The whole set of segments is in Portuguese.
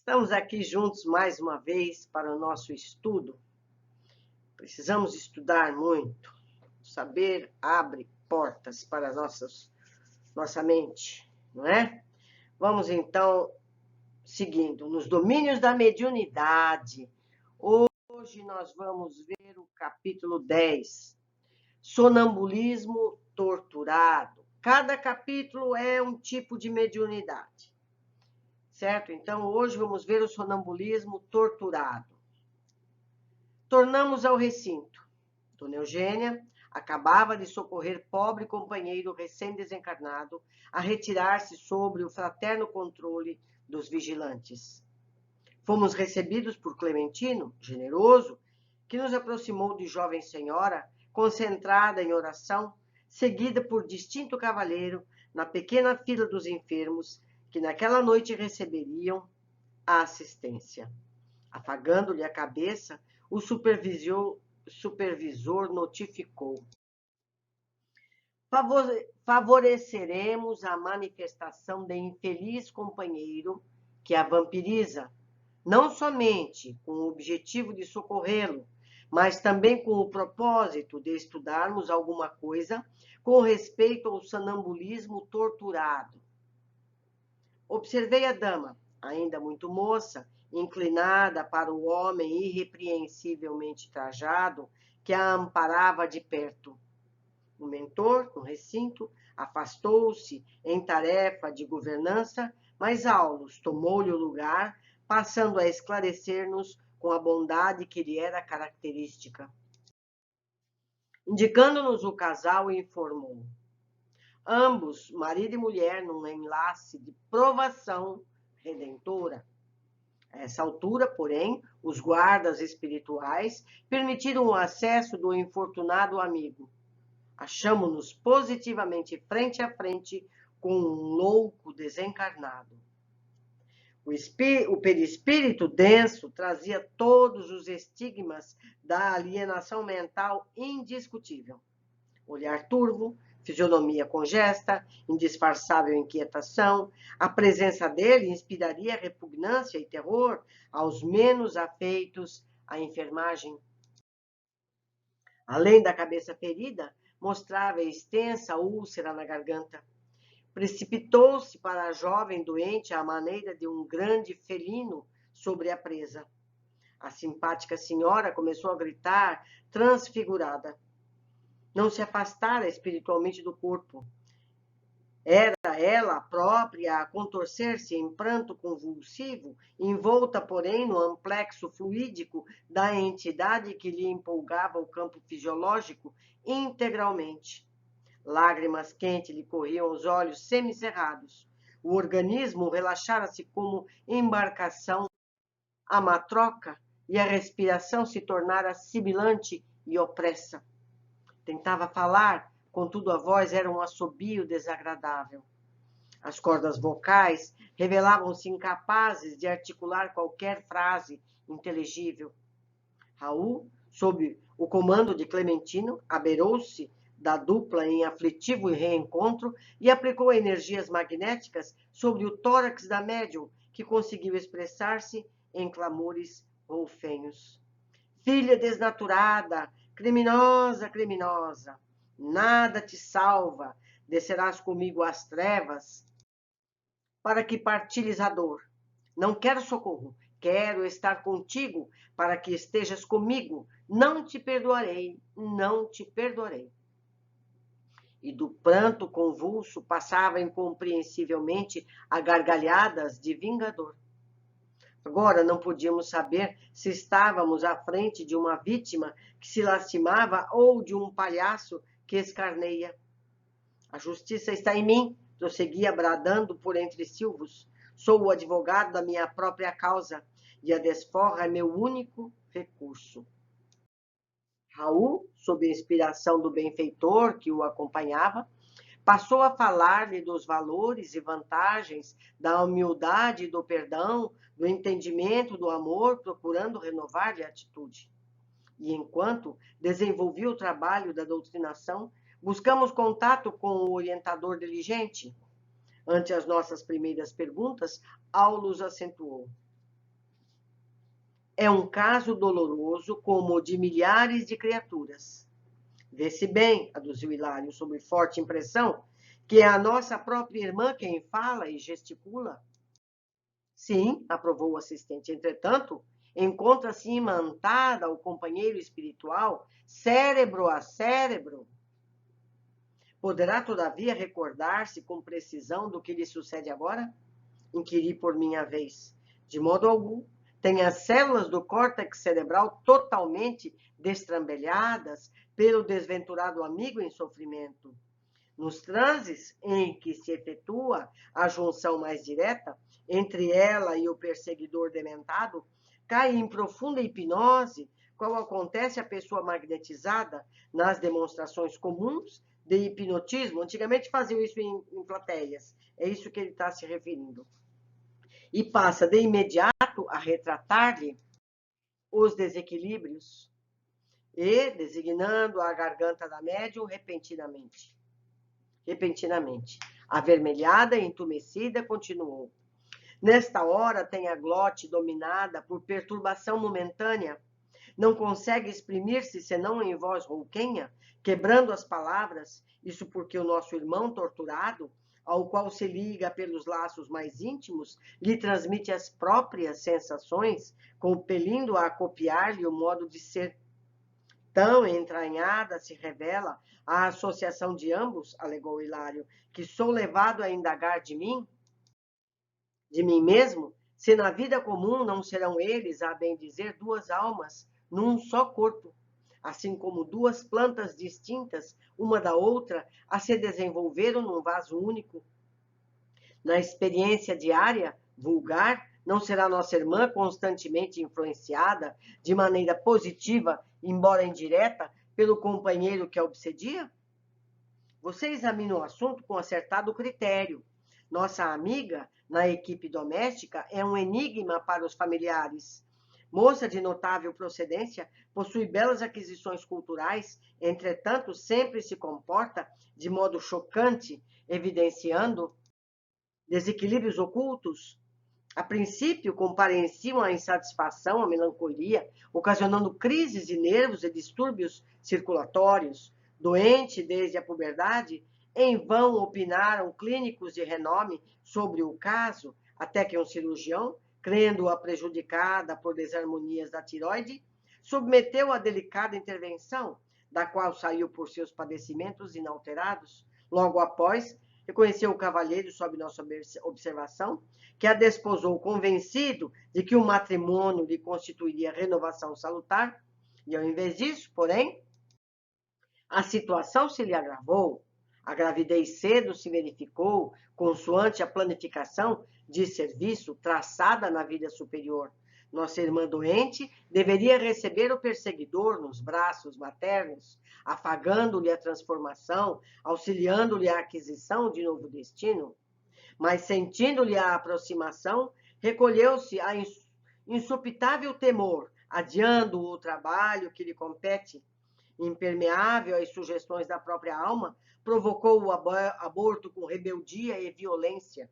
Estamos aqui juntos mais uma vez para o nosso estudo. Precisamos estudar muito. O saber abre portas para nossa mente, não é? Vamos então, seguindo, nos domínios da mediunidade. Hoje nós vamos ver o capítulo 10, sonambulismo torturado. Cada capítulo é um tipo de mediunidade. Certo? Então, hoje vamos ver o sonambulismo torturado. Tornamos ao recinto. Dona Eugênia acabava de socorrer pobre companheiro recém-desencarnado a retirar-se sob o fraterno controle dos vigilantes. Fomos recebidos por Clementino, generoso, que nos aproximou de jovem senhora, concentrada em oração, seguida por distinto cavalheiro na pequena fila dos enfermos, que naquela noite receberiam a assistência. Afagando-lhe a cabeça, o supervisor notificou: favoreceremos a manifestação de infeliz companheiro que a vampiriza, não somente com o objetivo de socorrê-lo, mas também com o propósito de estudarmos alguma coisa com respeito ao sonambulismo torturado. Observei a dama, ainda muito moça, inclinada para o homem irrepreensivelmente trajado que a amparava de perto. O mentor, no recinto, afastou-se em tarefa de governança, mas Aulus tomou-lhe o lugar, passando a esclarecer-nos com a bondade que lhe era característica. Indicando-nos o casal, informou: ambos, marido e mulher, num enlace de provação redentora. A essa altura, porém, os guardas espirituais permitiram o acesso do infortunado amigo. Achamo-nos positivamente frente a frente com um louco desencarnado. O perispírito denso trazia todos os estigmas da alienação mental indiscutível. Olhar turvo, fisionomia congesta, indisfarçável inquietação, a presença dele inspiraria repugnância e terror aos menos afeitos à enfermagem. Além da cabeça ferida, mostrava extensa úlcera na garganta. Precipitou-se para a jovem doente à maneira de um grande felino sobre a presa. A simpática senhora começou a gritar, transfigurada. Não se afastara espiritualmente do corpo. Era ela própria a contorcer-se em pranto convulsivo, envolta, porém, no amplexo fluídico da entidade que lhe empolgava o campo fisiológico integralmente. Lágrimas quentes lhe corriam aos olhos semicerrados. O organismo relaxara-se como embarcação à matroca e a respiração se tornara sibilante e opressa. Tentava falar, contudo a voz era um assobio desagradável. As cordas vocais revelavam-se incapazes de articular qualquer frase inteligível. Raul, sob o comando de Clementino, abeirou-se da dupla em aflitivo reencontro e aplicou energias magnéticas sobre o tórax da médium, que conseguiu expressar-se em clamores roufenhos. Filha desnaturada, criminosa, criminosa, nada te salva, descerás comigo às trevas, para que partilhes a dor. Não quero socorro, quero estar contigo, para que estejas comigo. Não te perdoarei, não te perdoarei. E do pranto convulso passava incompreensivelmente a gargalhadas de vingador. Agora não podíamos saber se estávamos à frente de uma vítima que se lastimava ou de um palhaço que escarneia. A justiça está em mim, prosseguia bradando por entre silvos. Sou o advogado da minha própria causa e a desforra é meu único recurso. Raul, sob a inspiração do benfeitor que o acompanhava, passou a falar-lhe dos valores e vantagens da humildade e do perdão, do entendimento, do amor, procurando renovar-lhe a atitude. E enquanto desenvolvia o trabalho da doutrinação, buscamos contato com o orientador diligente. Ante as nossas primeiras perguntas, Aulus acentuou: É um caso doloroso como o de milhares de criaturas. Vê-se bem, aduziu Hilário, sob forte impressão, que é a nossa própria irmã quem fala e gesticula. Sim, aprovou o assistente. Entretanto, encontra-se imantada ao companheiro espiritual, cérebro a cérebro. Poderá, todavia, recordar-se com precisão do que lhe sucede agora? Inquiri por minha vez. De modo algum. Tem as células do córtex cerebral totalmente destrambelhadas pelo desventurado amigo em sofrimento. Nos transes em que se efetua a junção mais direta entre ela e o perseguidor dementado, cai em profunda hipnose, qual acontece à pessoa magnetizada nas demonstrações comuns de hipnotismo. Antigamente faziam isso em plateias, é isso que ele está se referindo. E passa de imediato a retratar-lhe os desequilíbrios e designando a garganta da médium repentinamente. Avermelhada e entumecida, continuou. Nesta hora tem a glote dominada por perturbação momentânea. Não consegue exprimir-se senão em voz rouquenha, quebrando as palavras, isso porque o nosso irmão torturado, ao qual se liga pelos laços mais íntimos, lhe transmite as próprias sensações, compelindo-a a copiar-lhe o modo de ser. Tão entranhada se revela a associação de ambos, alegou Hilário, que sou levado a indagar de mim mesmo, se na vida comum não serão eles, a bem dizer, duas almas num só corpo, assim como duas plantas distintas, uma da outra, a se desenvolveram num vaso único. Na experiência diária, vulgar, não será nossa irmã constantemente influenciada de maneira positiva, embora indireta, pelo companheiro que a obsedia? Você examina o assunto com acertado critério. Nossa amiga, na equipe doméstica, é um enigma para os familiares. Moça de notável procedência, possui belas aquisições culturais, entretanto, sempre se comporta de modo chocante, evidenciando desequilíbrios ocultos. A princípio, comparenciam a insatisfação, a melancolia, ocasionando crises de nervos e distúrbios circulatórios. Doente desde a puberdade, em vão opinaram clínicos de renome sobre o caso, até que um cirurgião, crendo-a prejudicada por desarmonias da tiroide, submeteu a delicada intervenção, da qual saiu por seus padecimentos inalterados. Logo após, reconheceu o cavalheiro, sob nossa observação, que a desposou convencido de que o matrimônio lhe constituiria renovação salutar, e ao invés disso, porém, a situação se lhe agravou, a gravidez cedo se verificou, consoante a planificação de serviço traçada na vida superior. Nossa irmã doente deveria receber o perseguidor nos braços maternos, afagando-lhe a transformação, auxiliando-lhe a aquisição de novo destino. Mas, sentindo-lhe a aproximação, recolheu-se a insupitável temor, adiando o trabalho que lhe compete. Impermeável às sugestões da própria alma, provocou o aborto com rebeldia e violência.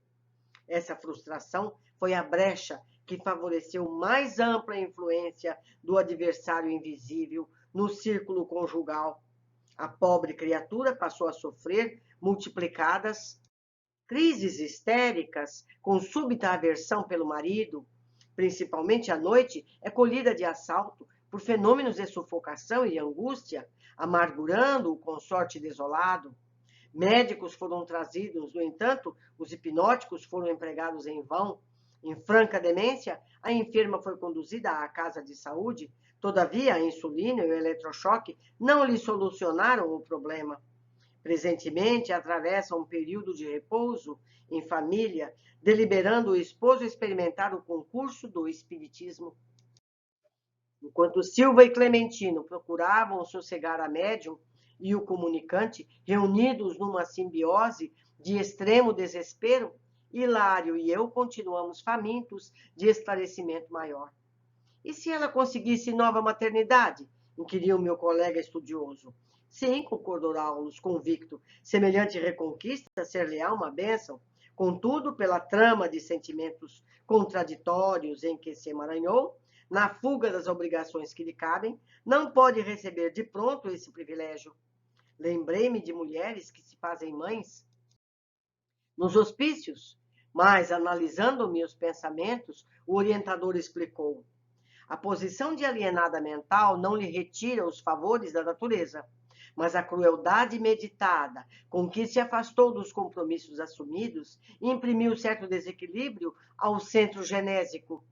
Essa frustração foi a brecha que favoreceu mais ampla influência do adversário invisível no círculo conjugal. A pobre criatura passou a sofrer multiplicadas crises histéricas, com súbita aversão pelo marido, principalmente à noite, é colhida de assalto por fenômenos de sufocação e angústia, amargurando o consorte desolado. Médicos foram trazidos, no entanto, os hipnóticos foram empregados em vão. Em franca demência, a enferma foi conduzida à casa de saúde, todavia a insulina e o eletrochoque não lhe solucionaram o problema. Presentemente, atravessa um período de repouso em família, deliberando o esposo experimentar o concurso do espiritismo. Enquanto Silva e Clementino procuravam sossegar a médium e o comunicante, reunidos numa simbiose de extremo desespero, Hilário e eu continuamos famintos de esclarecimento maior. E se ela conseguisse nova maternidade? Inquiriu meu colega estudioso. Sim, concordou Aulus, convicto. Semelhante reconquista ser-lhe-á uma bênção. Contudo, pela trama de sentimentos contraditórios em que se emaranhou, na fuga das obrigações que lhe cabem, não pode receber de pronto esse privilégio. Lembrei-me de mulheres que se fazem mães nos hospícios, mas, analisando meus pensamentos, o orientador explicou: a posição de alienada mental não lhe retira os favores da natureza, mas a crueldade meditada com que se afastou dos compromissos assumidos imprimiu certo desequilíbrio ao centro genésico.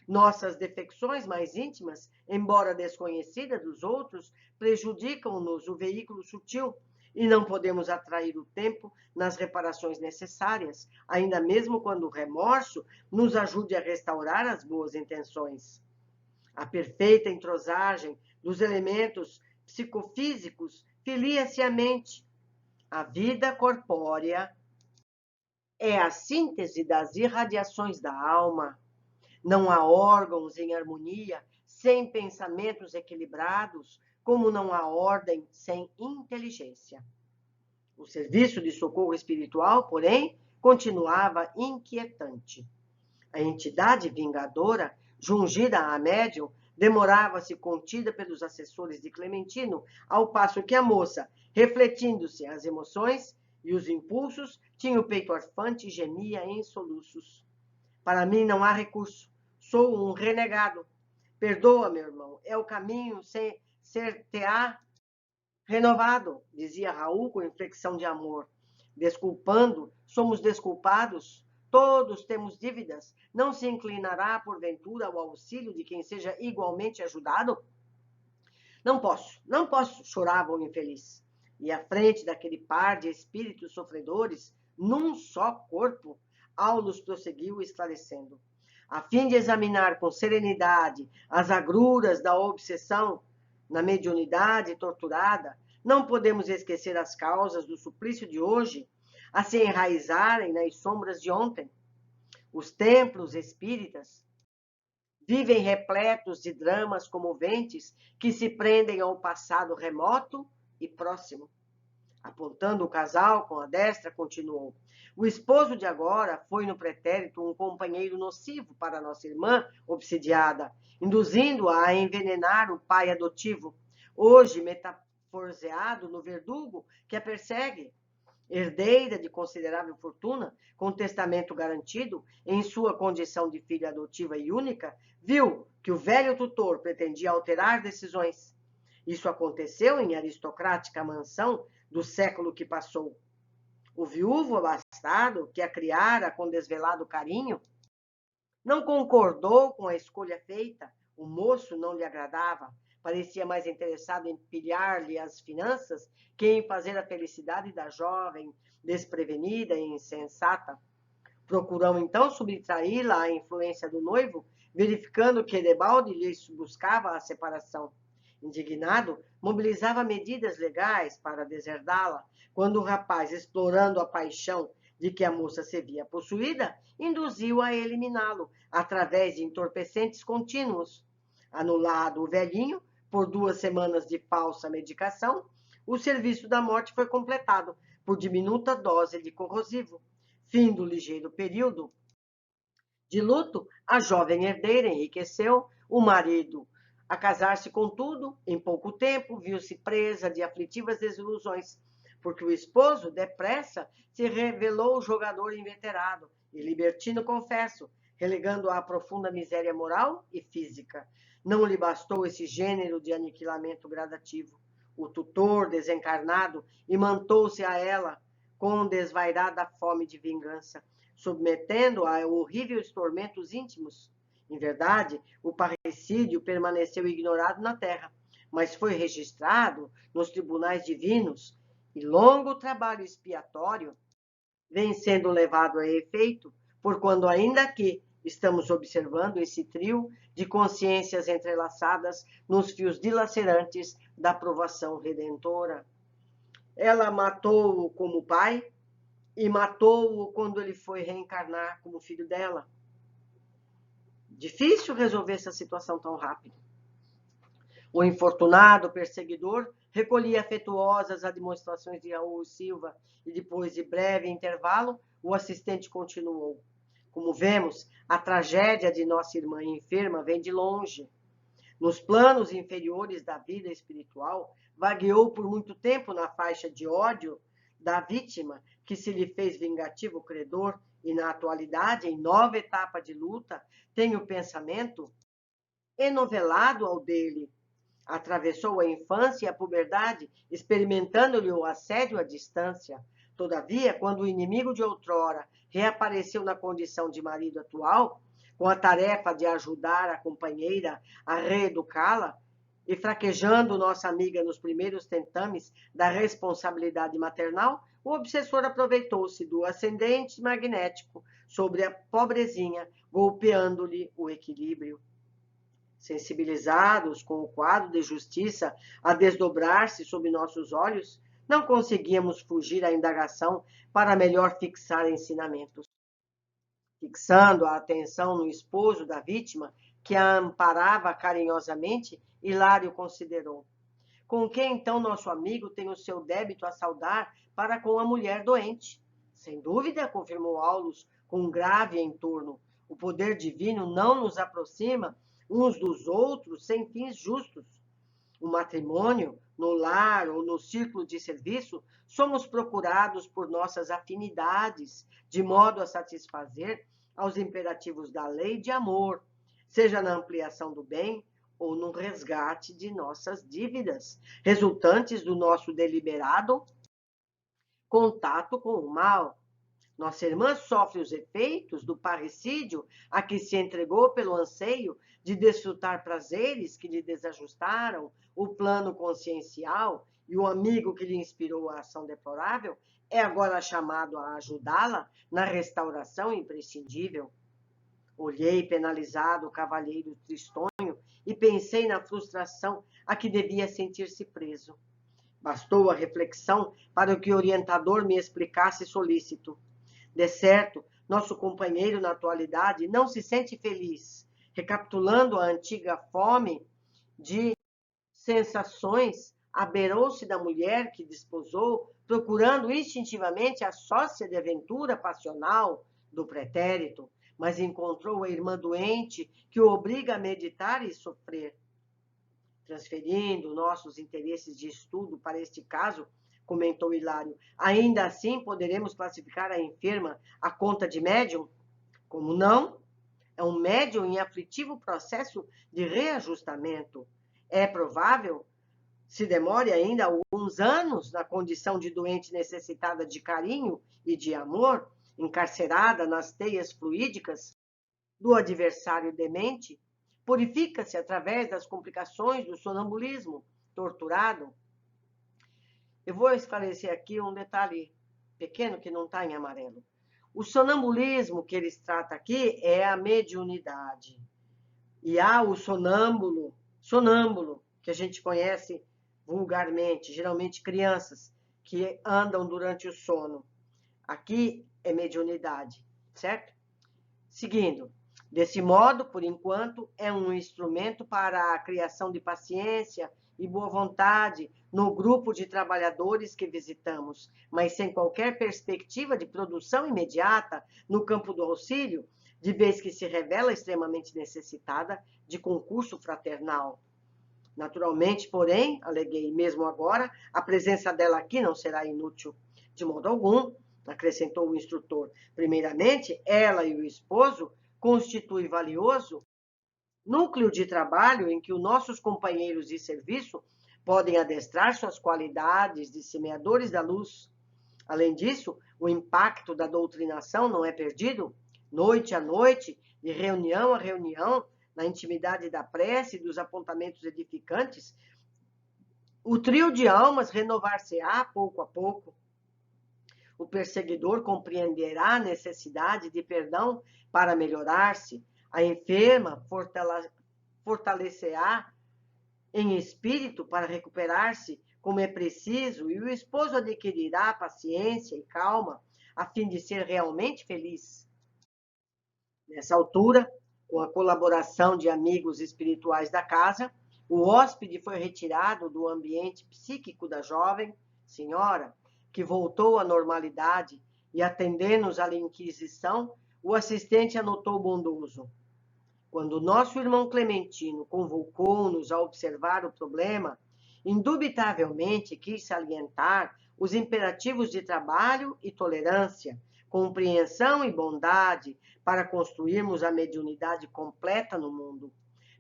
Nossas defecções mais íntimas, embora desconhecidas dos outros, prejudicam-nos o veículo sutil e não podemos atrair o tempo nas reparações necessárias, ainda mesmo quando o remorso nos ajude a restaurar as boas intenções. A perfeita entrosagem dos elementos psicofísicos filia-se à mente. A vida corpórea é a síntese das irradiações da alma. Não há órgãos em harmonia sem pensamentos equilibrados, como não há ordem sem inteligência. O serviço de socorro espiritual, porém, continuava inquietante. A entidade vingadora, jungida à médium, demorava-se contida pelos assessores de Clementino, ao passo que a moça, refletindo-se as emoções e os impulsos, tinha o peito arfante e gemia em soluços. Para mim não há recurso. Sou um renegado. Perdoa, meu irmão. É o caminho sem ser-te-á renovado, dizia Raul com inflexão de amor. Desculpando, somos desculpados. Todos temos dívidas. Não se inclinará, porventura, ao auxílio de quem seja igualmente ajudado? Não posso, chorava o infeliz. E à frente daquele par de espíritos sofredores, num só corpo, Aulus prosseguiu esclarecendo. A fim de examinar com serenidade as agruras da obsessão na mediunidade torturada, não podemos esquecer as causas do suplício de hoje a se enraizarem nas sombras de ontem. Os templos espíritas vivem repletos de dramas comoventes que se prendem ao passado remoto e próximo. Apontando o casal com a destra, continuou: o esposo de agora foi no pretérito um companheiro nocivo para nossa irmã obsidiada, induzindo-a a envenenar o pai adotivo, hoje metaforzeado no verdugo que a persegue. Herdeira de considerável fortuna, com testamento garantido, em sua condição de filha adotiva e única, viu que o velho tutor pretendia alterar decisões. Isso aconteceu em aristocrática mansão do século que passou. O viúvo abastado, que a criara com desvelado carinho, não concordou com a escolha feita. O moço não lhe agradava, parecia mais interessado em pilhar-lhe as finanças que em fazer a felicidade da jovem, desprevenida e insensata. Procurou então subtraí-la à influência do noivo, verificando que debalde lhe buscava a separação. Indignado, mobilizava medidas legais para deserdá-la, quando o rapaz, explorando a paixão de que a moça se via possuída, induziu-a a eliminá-lo, através de entorpecentes contínuos. Anulado o velhinho, por 2 semanas de falsa medicação, o serviço da morte foi completado por diminuta dose de corrosivo. Fim do ligeiro período de luto, a jovem herdeira enriqueceu, o marido, a casar-se contudo, em pouco tempo, viu-se presa de aflitivas desilusões, porque o esposo, depressa, se revelou jogador inveterado e libertino, confesso, relegando-a à profunda miséria moral e física. Não lhe bastou esse gênero de aniquilamento gradativo. O tutor, desencarnado, imantou-se a ela com desvairada fome de vingança, submetendo-a a horríveis tormentos íntimos. Em verdade, o parricídio permaneceu ignorado na terra, mas foi registrado nos tribunais divinos, e longo trabalho expiatório vem sendo levado a efeito, porquanto ainda aqui estamos observando esse trio de consciências entrelaçadas nos fios dilacerantes da provação redentora. Ela matou-o como pai e matou-o quando ele foi reencarnar como filho dela. Difícil resolver essa situação tão rápido. O infortunado perseguidor recolhia afetuosas admoestações de Raul Silva e, depois de breve intervalo, o assistente continuou. Como vemos, a tragédia de nossa irmã enferma vem de longe. Nos planos inferiores da vida espiritual, vagueou por muito tempo na faixa de ódio da vítima, que se lhe fez vingativo credor, e na atualidade, em nova etapa de luta, tem o pensamento enovelado ao dele. Atravessou a infância e a puberdade, experimentando-lhe o assédio à distância. Todavia, quando o inimigo de outrora reapareceu na condição de marido atual, com a tarefa de ajudar a companheira a reeducá-la, e fraquejando nossa amiga nos primeiros tentames da responsabilidade maternal, o obsessor aproveitou-se do ascendente magnético sobre a pobrezinha, golpeando-lhe o equilíbrio. Sensibilizados com o quadro de justiça a desdobrar-se sob nossos olhos, não conseguíamos fugir à indagação para melhor fixar ensinamentos. Fixando a atenção no esposo da vítima, que a amparava carinhosamente, Hilário considerou: com que então nosso amigo tem o seu débito a saldar para com a mulher doente? Sem dúvida, confirmou Aulus com um grave entorno. O poder divino não nos aproxima uns dos outros sem fins justos. O matrimônio, no lar ou no círculo de serviço, somos procurados por nossas afinidades, de modo a satisfazer aos imperativos da lei de amor, seja na ampliação do bem ou no resgate de nossas dívidas, resultantes do nosso deliberado contato com o mal. Nossa irmã sofre os efeitos do parricídio a que se entregou pelo anseio de desfrutar prazeres que lhe desajustaram o plano consciencial, e o amigo que lhe inspirou a ação deplorável é agora chamado a ajudá-la na restauração imprescindível. Olhei penalizado o cavalheiro tristonho e pensei na frustração a que devia sentir-se preso. Bastou a reflexão para que o orientador me explicasse solícito. De certo, nosso companheiro na atualidade não se sente feliz, recapitulando a antiga fome de sensações, abeirou-se da mulher que desposou, procurando instintivamente a sócia de aventura passional do pretérito, mas encontrou a irmã doente que o obriga a meditar e sofrer. Transferindo nossos interesses de estudo para este caso, comentou Hilário, ainda assim poderemos classificar a enferma à conta de médium? Como não? É um médium em aflitivo processo de reajustamento. É provável se demore ainda alguns anos na condição de doente necessitada de carinho e de amor, encarcerada nas teias fluídicas do adversário demente, purifica-se através das complicações do sonambulismo, torturado. Eu vou esclarecer aqui um detalhe pequeno que não está em amarelo. O sonambulismo que eles tratam aqui é a mediunidade. E há o sonâmbulo, que a gente conhece vulgarmente, geralmente crianças que andam durante o sono. Aqui é mediunidade, certo? Seguindo, desse modo, por enquanto, é um instrumento para a criação de paciência e boa vontade no grupo de trabalhadores que visitamos, mas sem qualquer perspectiva de produção imediata no campo do auxílio, de vez que se revela extremamente necessitada de concurso fraternal. Naturalmente, porém, aleguei mesmo agora, a presença dela aqui não será inútil. De modo algum, acrescentou o instrutor. Primeiramente, ela e o esposo constituem valioso núcleo de trabalho em que os nossos companheiros de serviço podem adestrar suas qualidades de semeadores da luz. Além disso, o impacto da doutrinação não é perdido. Noite a noite, de reunião a reunião, na intimidade da prece e dos apontamentos edificantes, o trio de almas renovar-se-á pouco a pouco. O perseguidor compreenderá a necessidade de perdão para melhorar-se. A enferma fortalecerá em espírito para recuperar-se como é preciso, e o esposo adquirirá paciência e calma a fim de ser realmente feliz. Nessa altura, com a colaboração de amigos espirituais da casa, o hóspede foi retirado do ambiente psíquico da jovem senhora, que voltou à normalidade E atendendo-nos à inquisição, o assistente anotou bondoso: quando nosso irmão Clementino convocou-nos a observar o problema, indubitavelmente quis salientar os imperativos de trabalho e tolerância, compreensão e bondade para construirmos a mediunidade completa no mundo.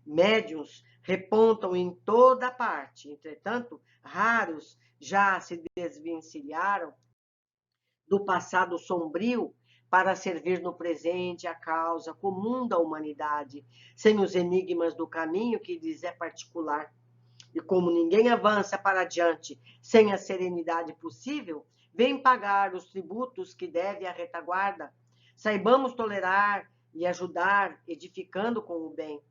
Médiuns repontam em toda parte, entretanto, raros já se desvencilharam do passado sombrio para servir no presente a causa comum da humanidade, sem os enigmas do caminho que lhes é particular. E como ninguém avança para adiante sem a serenidade possível, vem pagar os tributos que deve à retaguarda. Saibamos tolerar e ajudar, edificando com o bem.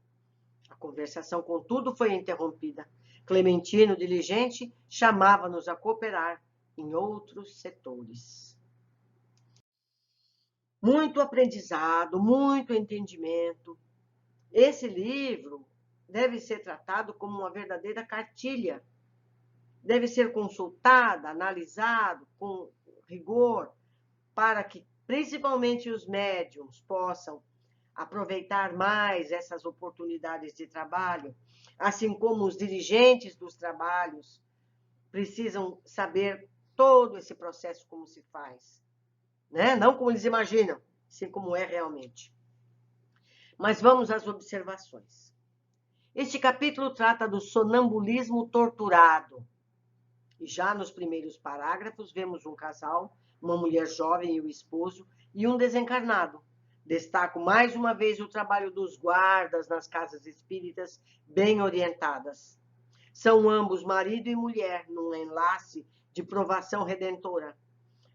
A conversação, contudo, foi interrompida. Clementino, diligente, chamava-nos a cooperar em outros setores. Muito aprendizado, muito entendimento. Esse livro deve ser tratado como uma verdadeira cartilha. Deve ser consultada, analisado com rigor, para que principalmente os médiuns possam aproveitar mais essas oportunidades de trabalho, assim como os dirigentes dos trabalhos precisam saber todo esse processo como se faz, né? Não como eles imaginam, sim como é realmente. Mas vamos às observações. Este capítulo trata do sonambulismo torturado. E já nos primeiros parágrafos vemos um casal, uma mulher jovem e o esposo, e um desencarnado. Destaco mais uma vez o trabalho dos guardas nas casas espíritas bem orientadas. São ambos marido e mulher num enlace de provação redentora.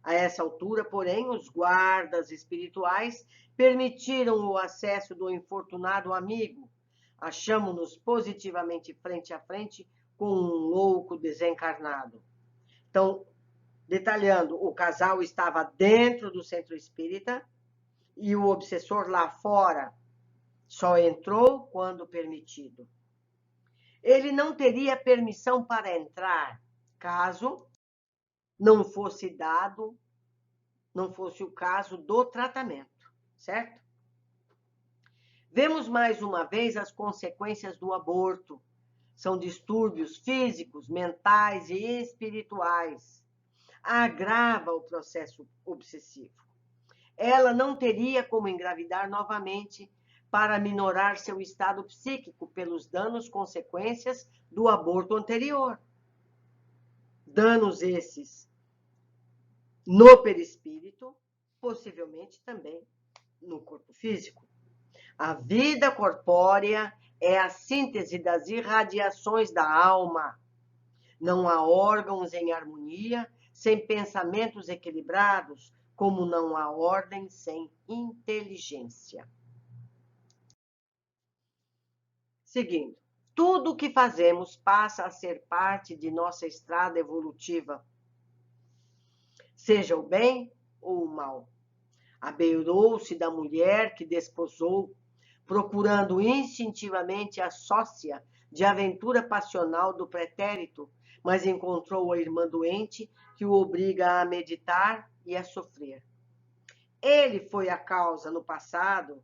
A essa altura, porém, os guardas espirituais permitiram o acesso do infortunado amigo. Achamo-nos positivamente frente a frente com um louco desencarnado. Então, detalhando, o casal estava dentro do centro espírita e o obsessor lá fora só entrou quando permitido. Ele não teria permissão para entrar caso não fosse dado, não fosse o caso do tratamento, certo? Vemos mais uma vez as consequências do aborto. São distúrbios físicos, mentais e espirituais. Agrava o processo obsessivo. Ela não teria como engravidar novamente para minorar seu estado psíquico pelos danos consequências do aborto anterior. Danos esses no perispírito, possivelmente também no corpo físico. A vida corpórea é a síntese das irradiações da alma. Não há órgãos em harmonia sem pensamentos equilibrados, como não há ordem sem inteligência. Seguindo, tudo o que fazemos passa a ser parte de nossa estrada evolutiva, seja o bem ou o mal. Abeirou-se da mulher que desposou, procurando instintivamente a sócia de aventura passional do pretérito, mas encontrou a irmã doente que o obriga a meditar e a sofrer. Ele foi a causa, no passado,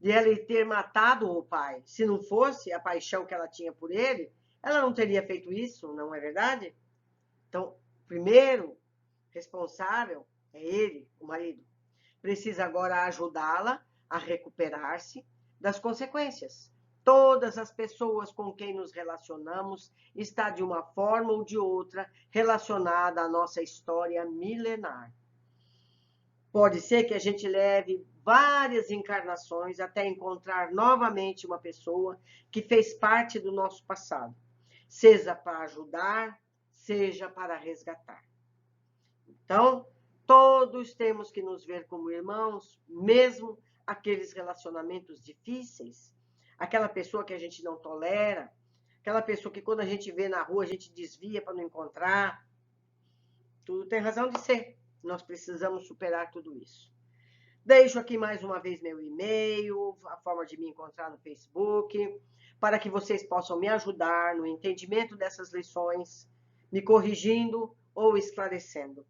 de ela ter matado o pai. Se não fosse a paixão que ela tinha por ele, ela não teria feito isso, não é verdade? Então, primeiro responsável é ele, o marido. Precisa agora ajudá-la a recuperar-se das consequências. Todas as pessoas com quem nos relacionamos está de uma forma ou de outra relacionada à nossa história milenar. Pode ser que a gente leve várias encarnações até encontrar novamente uma pessoa que fez parte do nosso passado, seja para ajudar, seja para resgatar. Então, todos temos que nos ver como irmãos, mesmo aqueles relacionamentos difíceis, aquela pessoa que a gente não tolera, aquela pessoa que quando a gente vê na rua a gente desvia para não encontrar. Tudo tem razão de ser. Nós precisamos superar tudo isso. Deixo aqui mais uma vez meu e-mail, a forma de me encontrar no Facebook, para que vocês possam me ajudar no entendimento dessas lições, me corrigindo ou esclarecendo.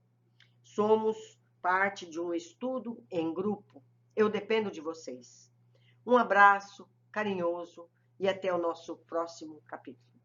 Somos parte de um estudo em grupo. Eu dependo de vocês. Um abraço carinhoso e até o nosso próximo capítulo.